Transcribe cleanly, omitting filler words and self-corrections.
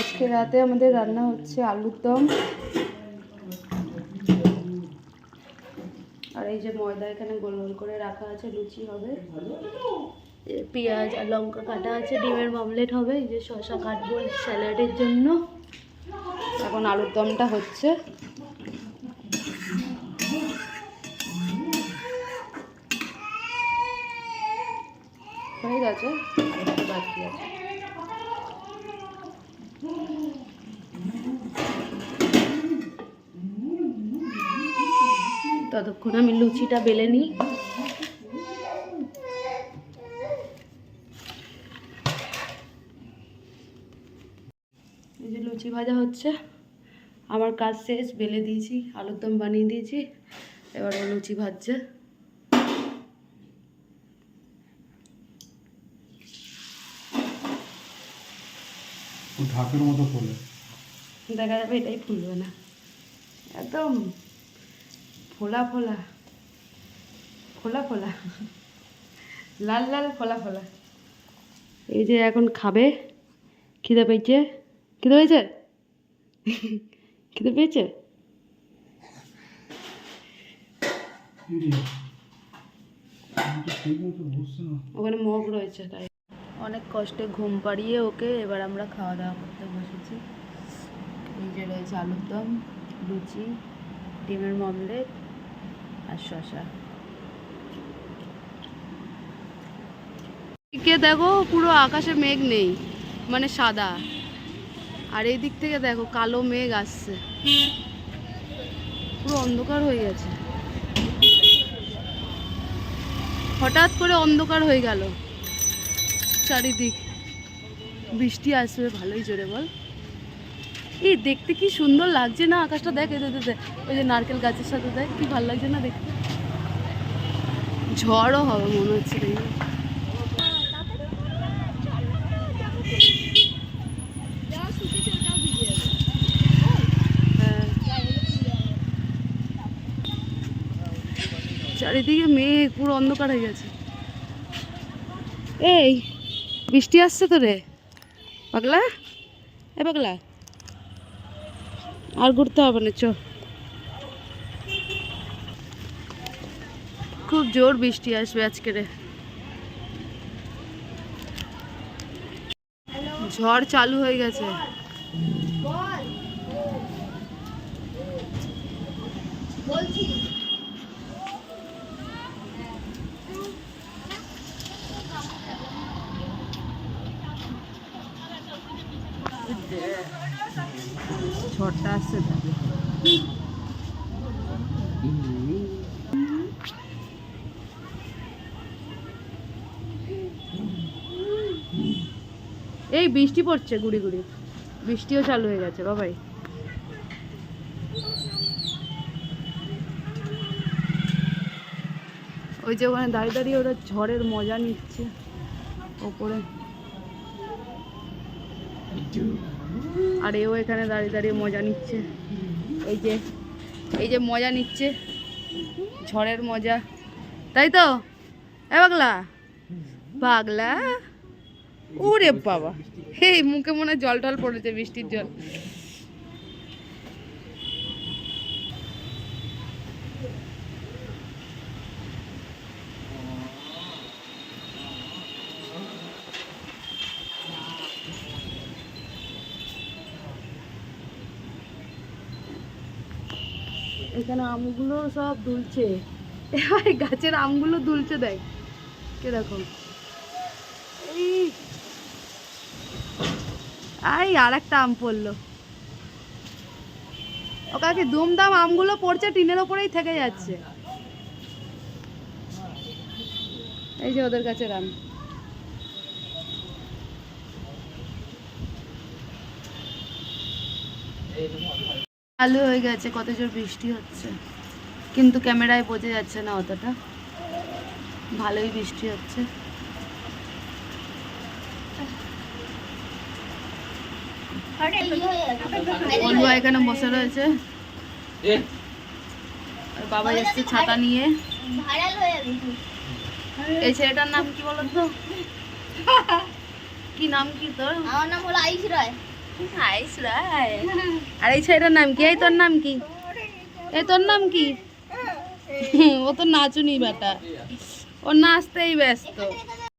আজকে রাতে আমাদের রান্না হচ্ছে আলুর দম। আর এই যে ময়দা এখানে গোল গোল করে রাখা আছে, লুচি হবে। পেঁয়াজ আর লঙ্কা কাটা আছে, ডিমের অমলেট হবে। এই যে শসা কাটবো স্যালাডের জন্য। এখন আলুর দমটা হচ্ছে। হয়ে গেছে, বাকি আছে। ততক্ষণ আমি লুচিটা বেলে নিই। এই যে লুচি ভাজা হচ্ছে, আমার কাজ শেষ, বেলে দিয়েছি, আলুর দম বানিয়ে দিয়েছি, এবার ও লুচি ভাজছে। ঢাকের মতো ফুলে দেখা যাবে এটাই ফুলবে না, একদম ফোলা ফোলা ফোলা ফোলা, লাল লাল ফোলা ফোলা। এই যে এখন খাবে, খিদে পেয়েছে, খিদে পেয়েছে, খিদে পেয়েছে। ওখানে মগ রয়েছে, তাই অনেক কষ্টে ঘুম পাড়িয়ে ওকে এবার আমরা খাওয়া দাওয়া করতে বসেছি। এই যে রয়েছে আলুর দম, লুচি, ডিমের অমলেট আর শসা। এদিকে দেখো পুরো আকাশে মেঘ নেই, মানে সাদা। আর এই দিক থেকে দেখো কালো মেঘ আসছে, পুরো অন্ধকার হয়ে গেছে। হঠাৎ করে অন্ধকার হয়ে গেল চারিদিক। বৃষ্টি আসবে ভালোই জোরে, বল। এই দেখতে কি সুন্দর লাগছে না আকাশটা, দেখ ওই যে নারকেল গাছের সাথে দেখ কি ভালো লাগছে না দেখতে। ঝড়ও হবে মনে হচ্ছে। হ্যাঁ, চারিদিকে মেঘ, পুরো অন্ধকার হয়ে গেছে। এই বৃষ্টি আসছে তো রে পাগলা, এ পাগলা, আর ঘুরতে হবে না, চ। খুব জোর বৃষ্টি আসবে আজকে রে, ঝড় চালু হয়ে গেছে। ঝড়টা আসছে, এই বৃষ্টি পড়ছে গুড়ি গুড়ি, বৃষ্টিও চালু হয়ে গেছে বাবাই। ওই যে ওখানে দাঁড়িয়ে দাঁড়িয়ে ওরা ঝড়ের মজা নিচ্ছে ওপরে, আর এও এখানে দাঁড়িয়ে দাঁড়িয়ে মজা নিচ্ছে। এই যে মজা নিচ্ছে ঝড়ের মজা, তাই তো? এ পাগলা, পাগলা, ওরে বাবা, এই মুখে মনে হয় জল টল পড়েছে, বৃষ্টির জল। এখানে আমগুলো সব দুলছে, এবার গাছের আমগুলো দুলছে, দেখ কিরকম। এই আর একটা আম পড়লো, ওকে দুমদাম আমগুলো পড়ছে, টিনের ওপরেই থেকে যাচ্ছে। এই যে ওদের গাছের আম। চালু হয়ে গেছে, কত জোর বৃষ্টি হচ্ছে, কিন্তু ক্যামেরায় বোঝা যাচ্ছে না অতটা। ভালোই বৃষ্টি হচ্ছে। বলবো এখানে বসে রয়েছে, বাবা এসছে ছাতা নিয়ে। এই ছেলেটার নাম কি বলো তো? কি নাম কি তোর? আমার নাম হলো আয়ুষ রায়। আর এই ছেলেটার নাম কি? এই তোর নাম কি? এই তোর নাম কি? ও তো নাচুনি বেটা, ও নাচতেই ব্যস্ত।